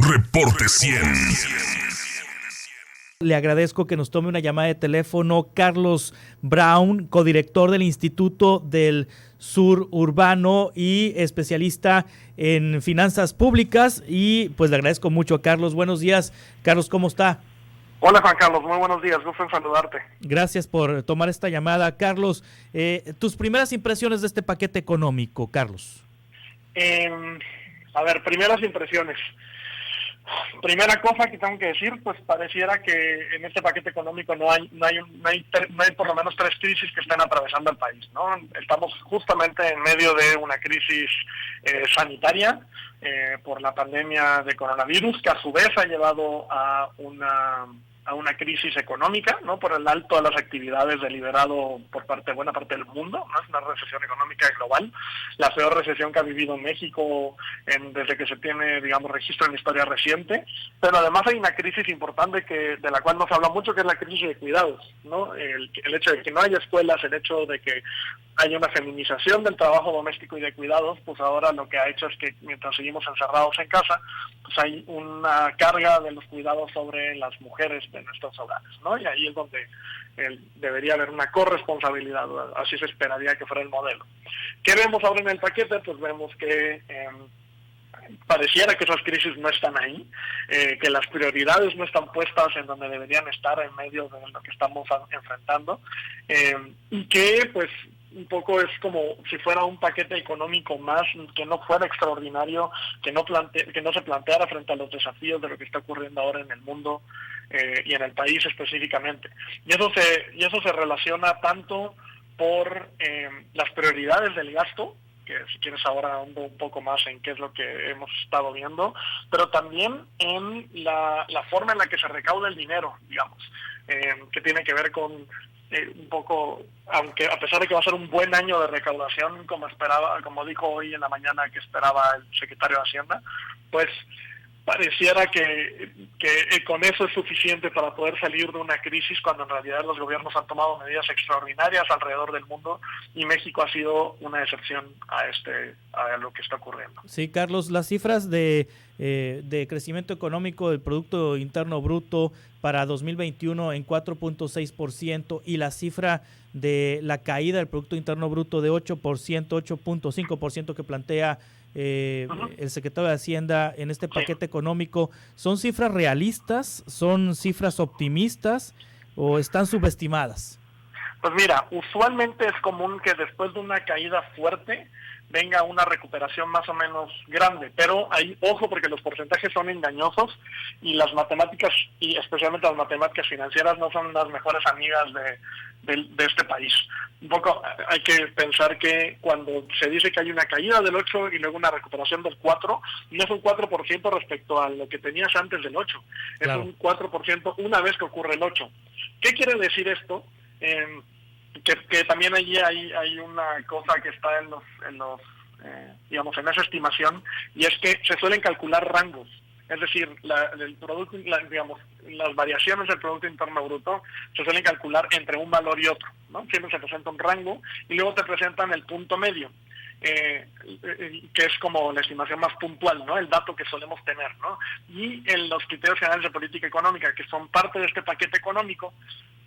Reporte 100. Le agradezco que nos tome una llamada de teléfono Carlos Brown, codirector del Instituto del Sur Urbano y especialista en finanzas públicas. Y pues le agradezco mucho a Carlos. Buenos días. Carlos, ¿cómo está? Hola Juan Carlos, muy buenos días, gusto en saludarte. Gracias por tomar esta llamada. Carlos, tus primeras impresiones de este paquete económico, Carlos. Primeras impresiones. Primera cosa que tengo que decir, pues pareciera que en este paquete económico no hay por lo menos tres crisis que estén atravesando el país, ¿no? Estamos justamente en medio de una crisis sanitaria por la pandemia de coronavirus, que a su vez ha llevado a una crisis económica, ¿no? Por el alto de las actividades deliberado por buena parte del mundo, ¿no? Es una recesión económica global, la peor recesión que ha vivido México desde que se tiene, registro en la historia reciente, pero además hay una crisis importante de la cual no se habla mucho, que es la crisis de cuidados, ¿no? El hecho de que no haya escuelas, el hecho de que haya una feminización del trabajo doméstico y de cuidados, pues ahora lo que ha hecho es que mientras seguimos encerrados en casa, pues hay una carga de los cuidados sobre las mujeres de nuestros hogares, ¿no? Y ahí es donde debería haber una corresponsabilidad, así se esperaría que fuera el modelo. ¿Qué vemos ahora en el paquete? Pues vemos que pareciera que esas crisis no están ahí, que las prioridades no están puestas en donde deberían estar en medio de lo que estamos enfrentando, y que pues un poco es como si fuera un paquete económico más que no fuera extraordinario, que no se planteara frente a los desafíos de lo que está ocurriendo ahora en el mundo y en el país específicamente. Y eso se relaciona tanto por las prioridades del gasto, que si quieres ahora ando un poco más en qué es lo que hemos estado viendo, pero también en la forma en la que se recauda el dinero, que tiene que ver con un poco, aunque a pesar de que va a ser un buen año de recaudación, como dijo hoy en la mañana que esperaba el secretario de Hacienda, pues pareciera que con eso es suficiente para poder salir de una crisis, cuando en realidad los gobiernos han tomado medidas extraordinarias alrededor del mundo y México ha sido una excepción a lo que está ocurriendo. Sí, Carlos, las cifras de crecimiento económico del Producto Interno Bruto para 2021 en 4.6% y la cifra de la caída del Producto Interno Bruto de 8%, 8.5% que plantea el secretario de Hacienda en este paquete económico, ¿son cifras realistas? ¿Son cifras optimistas o están subestimadas? Pues mira, usualmente es común que después de una caída fuerte venga una recuperación más o menos grande, pero hay ojo porque los porcentajes son engañosos y las matemáticas, y especialmente las matemáticas financieras, no son las mejores amigas de este país. Un poco hay que pensar que cuando se dice que hay una caída del 8 y luego una recuperación del 4, no es un 4% respecto a lo que tenías antes del 8, claro. Es un 4% una vez que ocurre el 8. ¿Qué quiere decir esto? Que también allí hay una cosa que está en esa estimación, y es que se suelen calcular rangos, es decir, las variaciones del Producto Interno Bruto se suelen calcular entre un valor y otro, ¿no? Siempre se presenta un rango y luego te presentan el punto medio, que es como la estimación más puntual, ¿no? El dato que solemos tener, ¿no? Y en los criterios generales de política económica, que son parte de este paquete económico,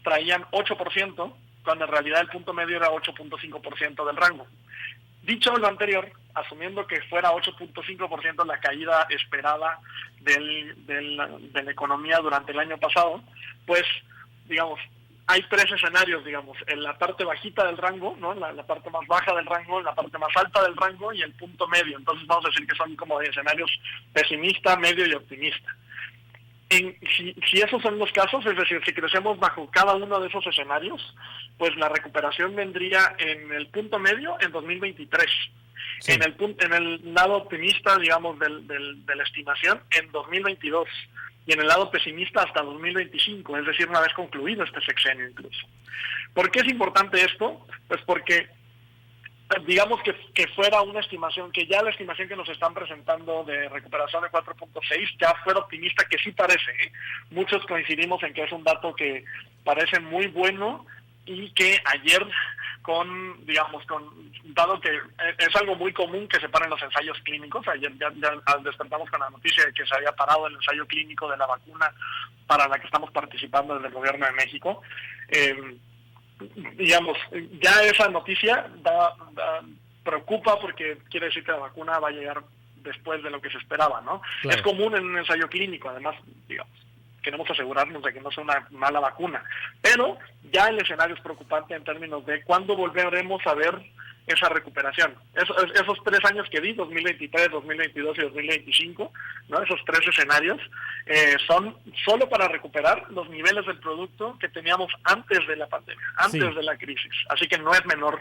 traían 8%, cuando en realidad el punto medio era 8.5% del rango. Dicho lo anterior, asumiendo que fuera 8.5% la caída esperada de la economía durante el año pasado, pues, hay tres escenarios, en la parte bajita del rango, ¿no? La parte más baja del rango, la parte más alta del rango y el punto medio. Entonces vamos a decir que son como escenarios pesimista, medio y optimista. Si esos son los casos, es decir, si crecemos bajo cada uno de esos escenarios, pues la recuperación vendría en el punto medio en 2023. Sí. En el lado optimista, de la estimación, en 2022. Y en el lado pesimista hasta 2025, es decir, una vez concluido este sexenio incluso. ¿Por qué es importante esto? Pues porque que fuera una estimación, que ya la estimación que nos están presentando de recuperación de 4.6 ya fuera optimista, que sí parece, ¿eh? Muchos coincidimos en que es un dato que parece muy bueno y que ayer dado que es algo muy común que se paren los ensayos clínicos. Ayer ya despertamos con la noticia de que se había parado el ensayo clínico de la vacuna para la que estamos participando desde el gobierno de México. Ya esa noticia preocupa, porque quiere decir que la vacuna va a llegar después de lo que se esperaba, ¿no? Claro. Es común en un ensayo clínico, además, queremos asegurarnos de que no sea una mala vacuna, pero ya el escenario es preocupante en términos de cuándo volveremos a ver esa recuperación. Esos 3 años que di, 2023, 2022 y 2025, ¿no? Esos 3 escenarios son solo para recuperar los niveles del producto que teníamos antes de la pandemia, antes de la crisis. Así que no es menor,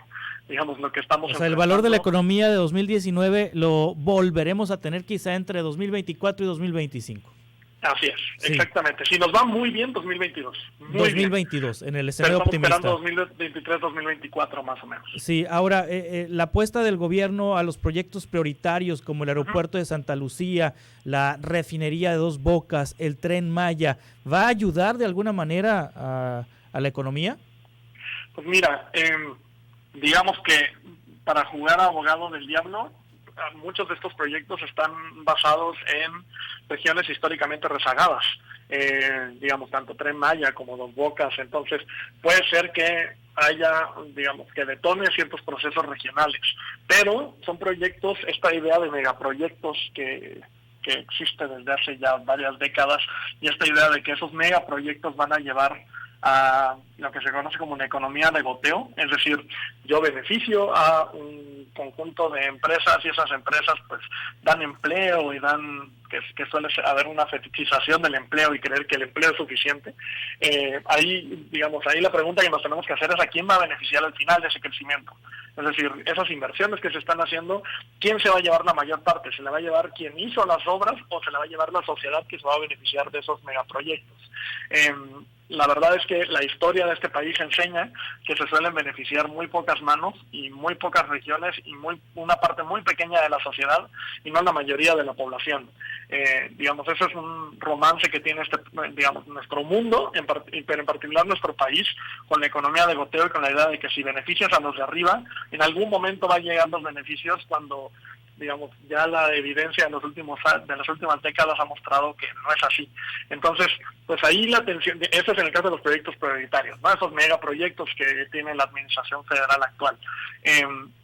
lo que estamos... O sea, el valor de la economía de 2019 lo volveremos a tener quizá entre 2024 y 2025. Así es, exactamente. Si nos va muy bien, 2022. 2022, bien. En el escenario optimista. Estamos esperando 2023, 2024 más o menos. Sí, ahora, la apuesta del gobierno a los proyectos prioritarios como el aeropuerto de Santa Lucía, la refinería de Dos Bocas, el Tren Maya, ¿va a ayudar de alguna manera a la economía? Pues mira, digamos que para jugar a abogado del diablo, muchos de estos proyectos están basados en regiones históricamente rezagadas, tanto Tren Maya como Dos Bocas. Entonces puede ser que haya, que detone ciertos procesos regionales, pero son proyectos, esta idea de megaproyectos que existe desde hace ya varias décadas, y esta idea de que esos megaproyectos van a llevar a lo que se conoce como una economía de goteo, es decir, yo beneficio a un conjunto de empresas y esas empresas pues dan empleo y dan, que suele haber una fetichización del empleo y creer que el empleo es suficiente. Ahí la pregunta que nos tenemos que hacer es a quién va a beneficiar al final de ese crecimiento. Es decir, esas inversiones que se están haciendo, ¿quién se va a llevar la mayor parte? ¿Se la va a llevar quien hizo las obras o se la va a llevar la sociedad que se va a beneficiar de esos megaproyectos? La verdad es que la historia de este país enseña que se suelen beneficiar muy pocas manos y muy pocas regiones y una parte muy pequeña de la sociedad y no la mayoría de la población. Ese es un romance que tiene nuestro mundo, pero en particular nuestro país, con la economía de goteo y con la idea de que si beneficias a los de arriba, en algún momento va a llegar los beneficios cuando ya la evidencia de las últimas décadas ha mostrado que no es así. Entonces, pues ahí la atención, eso es en el caso de los proyectos prioritarios, ¿no? Esos megaproyectos que tiene la administración federal actual.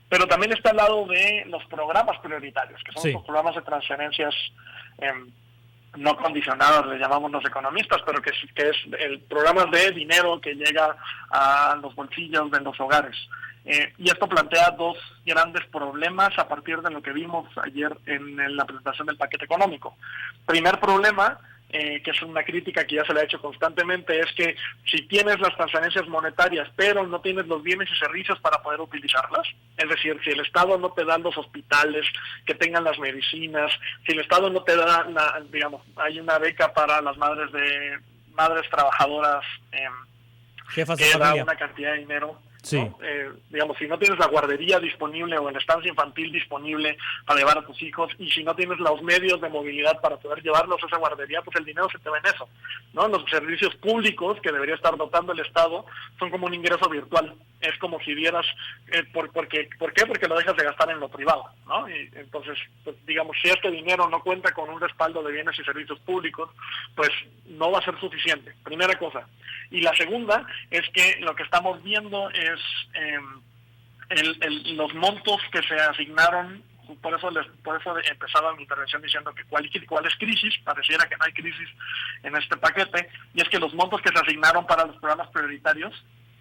Pero también está al lado de los programas prioritarios, que son los programas de transferencias no condicionadas, le llamamos los economistas, pero que es el programa de dinero que llega a los bolsillos de los hogares. Y esto plantea 2 grandes problemas a partir de lo que vimos ayer en la presentación del paquete económico. Primer problema, que es una crítica que ya se le ha hecho constantemente, es que si tienes las transferencias monetarias pero no tienes los bienes y servicios para poder utilizarlas, es decir, si el Estado no te da los hospitales que tengan las medicinas, si el Estado no te da, hay una beca para las madres trabajadoras jefas de que familia, da una cantidad de dinero. Sí. ¿No? Si no tienes la guardería disponible o la estancia infantil disponible para llevar a tus hijos, y si no tienes los medios de movilidad para poder llevarlos a esa guardería, pues el dinero se te va en eso, ¿no? Los servicios públicos que debería estar dotando el Estado son como un ingreso virtual. Es como si dieras, ¿por qué? Porque lo dejas de gastar en lo privado, ¿no? Y entonces, pues, si este dinero no cuenta con un respaldo de bienes y servicios públicos, pues no va a ser suficiente, primera cosa. Y la segunda es que lo que estamos viendo es los montos que se asignaron. Por eso empezaba mi intervención diciendo que cuál es crisis, pareciera que no hay crisis en este paquete, y es que los montos que se asignaron para los programas prioritarios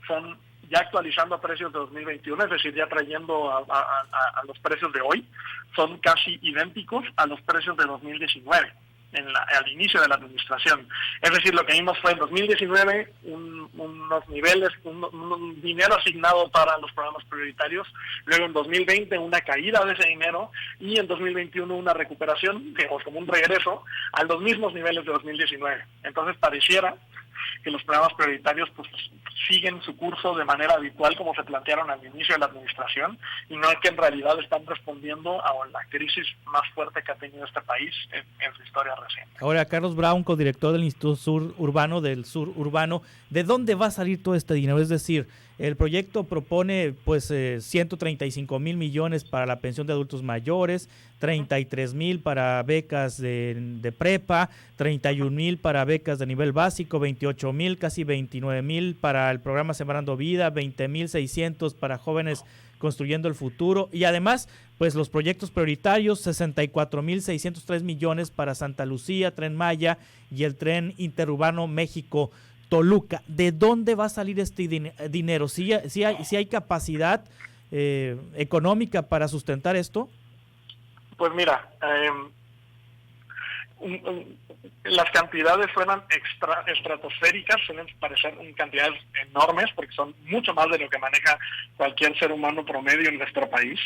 son, ya actualizando a precios de 2021, es decir, ya trayendo a los precios de hoy, son casi idénticos a los precios de 2019. Al inicio de la administración. Es decir, lo que vimos fue en 2019 unos niveles, un dinero asignado para los programas prioritarios, luego en 2020 una caída de ese dinero y en 2021 una recuperación, como un regreso a los mismos niveles de 2019. Entonces pareciera que los programas prioritarios pues siguen su curso de manera habitual como se plantearon al inicio de la administración, y no es que en realidad están respondiendo a la crisis más fuerte que ha tenido este país en su historia reciente. Ahora, Carlos Brown, codirector del Instituto Sur Urbano, ¿de dónde va a salir todo este dinero? Es decir, El proyecto propone pues 135,000 millones para la pensión de adultos mayores, 33,000 para becas de prepa, 31,000 para becas de nivel básico, 28,000, casi 29,000 para el programa Sembrando Vida, 20,600 para jóvenes construyendo el futuro, y además pues los proyectos prioritarios, 64,603 millones para Santa Lucía, Tren Maya y el tren interurbano México-Toluca. ¿De dónde va a salir este dinero? ¿Sí hay capacidad económica para sustentar esto? Pues mira, las cantidades suenan estratosféricas, suelen parecer cantidades enormes porque son mucho más de lo que maneja cualquier ser humano promedio en nuestro país,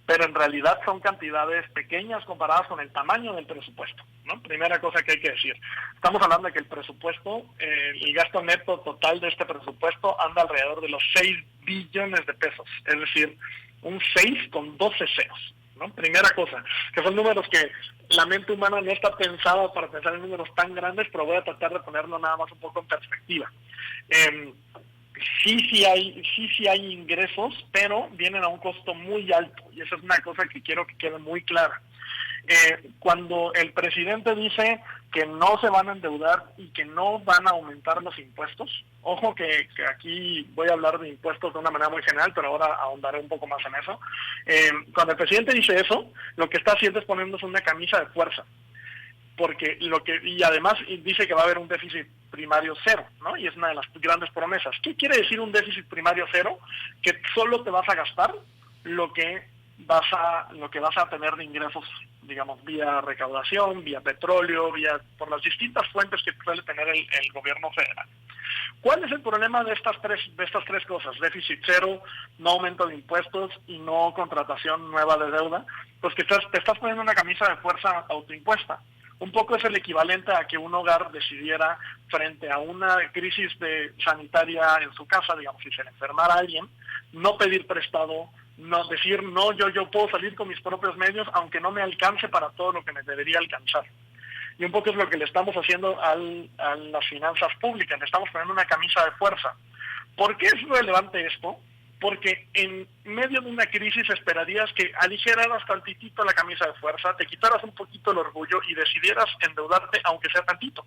pero en realidad son cantidades pequeñas comparadas con el tamaño del presupuesto, ¿no? Primera cosa que hay que decir. Estamos hablando de que el presupuesto, el gasto neto total de este presupuesto anda alrededor de los 6 billones de pesos, es decir, un 6 con 12 ceros. ¿No? Primera cosa, que son números que la mente humana no está pensada para pensar en números tan grandes, pero voy a tratar de ponerlo nada más un poco en perspectiva. Sí hay ingresos, pero vienen a un costo muy alto, y esa es una cosa que quiero que quede muy clara. Cuando el presidente dice que no se van a endeudar y que no van a aumentar los impuestos, ojo que aquí voy a hablar de impuestos de una manera muy general, pero ahora ahondaré un poco más en eso. Cuando el presidente dice eso, lo que está haciendo es ponernos una camisa de fuerza, porque y además dice que va a haber un déficit primario cero, ¿no? Y es una de las grandes promesas. ¿Qué quiere decir un déficit primario cero? Que solo te vas a gastar lo que vas a tener de ingresos, digamos, vía recaudación, vía petróleo, por las distintas fuentes que suele tener el gobierno federal. ¿Cuál es el problema de estas tres cosas? Déficit cero, no aumento de impuestos y no contratación nueva de deuda. Pues que te estás poniendo una camisa de fuerza autoimpuesta. Un poco es el equivalente a que un hogar decidiera, frente a una crisis sanitaria en su casa, digamos, si se le enfermara a alguien, no pedir prestado, no decir, no, yo puedo salir con mis propios medios, aunque no me alcance para todo lo que me debería alcanzar. Y un poco es lo que le estamos haciendo a las finanzas públicas, le estamos poniendo una camisa de fuerza. ¿Por qué es relevante esto? Porque en medio de una crisis esperarías que aligeraras tantitito la camisa de fuerza, te quitaras un poquito el orgullo y decidieras endeudarte aunque sea tantito,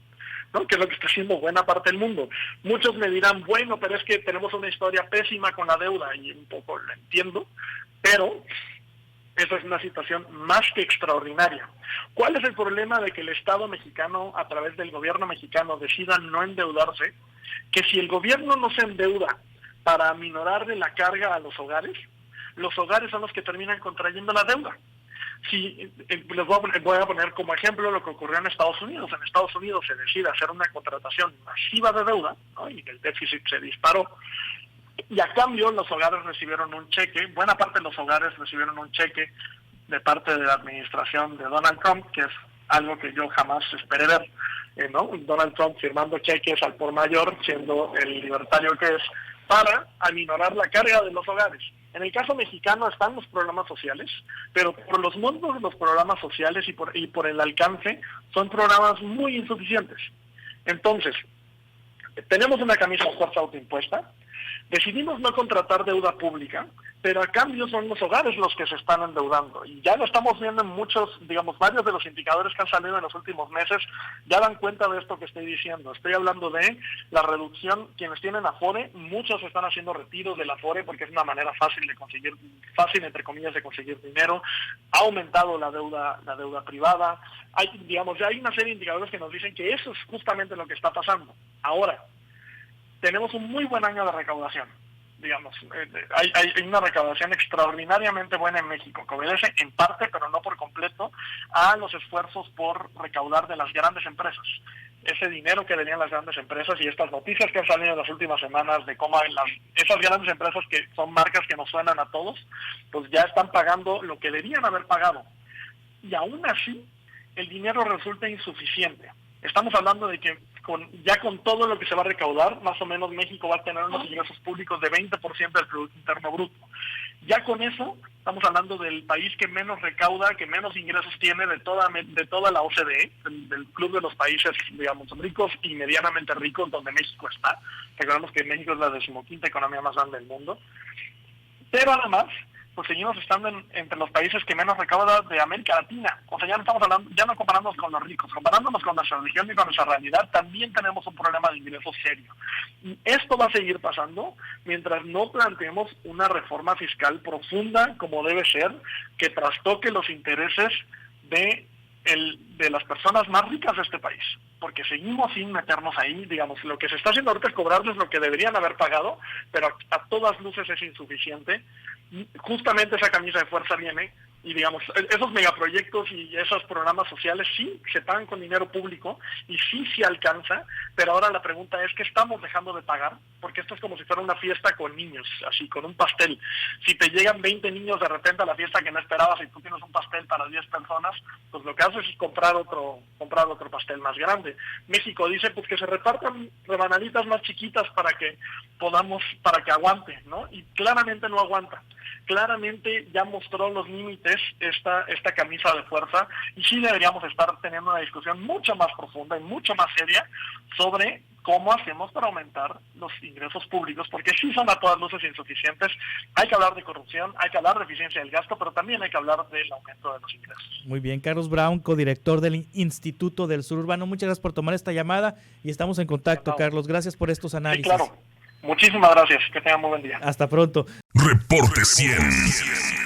¿no? Que es lo que está haciendo buena parte del mundo. Muchos me dirán, bueno, pero es que tenemos una historia pésima con la deuda, y un poco lo entiendo, pero esa es una situación más que extraordinaria. ¿Cuál es el problema de que el Estado mexicano, a través del gobierno mexicano, decida no endeudarse? Que si el gobierno no se endeuda para aminorarle la carga a los hogares son los que terminan contrayendo la deuda. Si les voy a poner como ejemplo lo que ocurrió en Estados Unidos. En Estados Unidos se decide hacer una contratación masiva de deuda, ¿no? Y el déficit se disparó. Y a cambio los hogares recibieron un cheque, buena parte de los hogares recibieron un cheque de parte de la administración de Donald Trump, que es algo que yo jamás esperé ver, ¿no? Donald Trump firmando cheques al por mayor, siendo el libertario que es, para aminorar la carga de los hogares. En el caso mexicano están los programas sociales, pero por los montos de los programas sociales y por el alcance, son programas muy insuficientes. Entonces, tenemos una camisa de fuerza autoimpuesta, decidimos no contratar deuda pública, pero a cambio son los hogares los que se están endeudando. Y ya lo estamos viendo en varios de los indicadores que han salido en los últimos meses, ya dan cuenta de esto que estoy diciendo. Estoy hablando de la reducción, quienes tienen Afore, muchos están haciendo retiros del Afore porque es una manera fácil entre comillas, de conseguir dinero. Ha aumentado la deuda privada. Ya hay una serie de indicadores que nos dicen que eso es justamente lo que está pasando. Ahora, tenemos un muy buen año de recaudación, digamos, hay una recaudación extraordinariamente buena en México, que obedece en parte, pero no por completo, a los esfuerzos por recaudar de las grandes empresas. Ese dinero que tenían las grandes empresas y estas noticias que han salido en las últimas semanas de cómo esas grandes empresas que son marcas que nos suenan a todos, pues ya están pagando lo que deberían haber pagado. Y aún así, el dinero resulta insuficiente. Estamos hablando de que con todo lo que se va a recaudar, más o menos México va a tener unos ingresos públicos de 20% del Producto Interno Bruto. Ya con eso estamos hablando del país que menos recauda, que menos ingresos tiene de toda la OCDE, del club de los países, digamos, ricos y medianamente ricos, donde México está. Recordemos que México es la 15ª economía más grande del mundo. Pero además, pues seguimos estando entre los países que menos recauda de América Latina. O sea, ya no estamos hablando, ya no comparándonos con los ricos, comparándonos con nuestra religión y con nuestra realidad, también tenemos un problema de ingresos serio. Y esto va a seguir pasando mientras no planteemos una reforma fiscal profunda, como debe ser, que trastoque los intereses de las personas más ricas de este país, porque seguimos sin meternos ahí. Digamos, lo que se está haciendo ahorita es cobrarles lo que deberían haber pagado, pero a todas luces es insuficiente. Justamente esa camisa de fuerza viene, y digamos, esos megaproyectos y esos programas sociales sí se pagan con dinero público y sí alcanza, pero ahora la pregunta es, ¿qué estamos dejando de pagar? Porque esto es como si fuera una fiesta con niños, así, con un pastel. Si te llegan 20 niños de repente a la fiesta que no esperabas y tú tienes un pastel para 10 personas, pues lo que haces es comprar otro pastel más grande. México dice pues que se repartan rebanaditas más chiquitas para que aguante, ¿no? Y claramente no aguanta. Claramente ya mostró los límites esta camisa de fuerza, y sí deberíamos estar teniendo una discusión mucho más profunda y mucho más seria sobre cómo hacemos para aumentar los ingresos públicos, porque sí son a todas luces insuficientes. Hay que hablar de corrupción, hay que hablar de eficiencia del gasto, pero también hay que hablar del aumento de los ingresos. Muy bien, Carlos Brown, codirector del Instituto del Sur Urbano. Muchas gracias por tomar esta llamada y estamos en contacto, no. Carlos. Gracias por estos análisis. Sí, claro. Muchísimas gracias. Que tengan muy buen día. Hasta pronto. Reporte 100.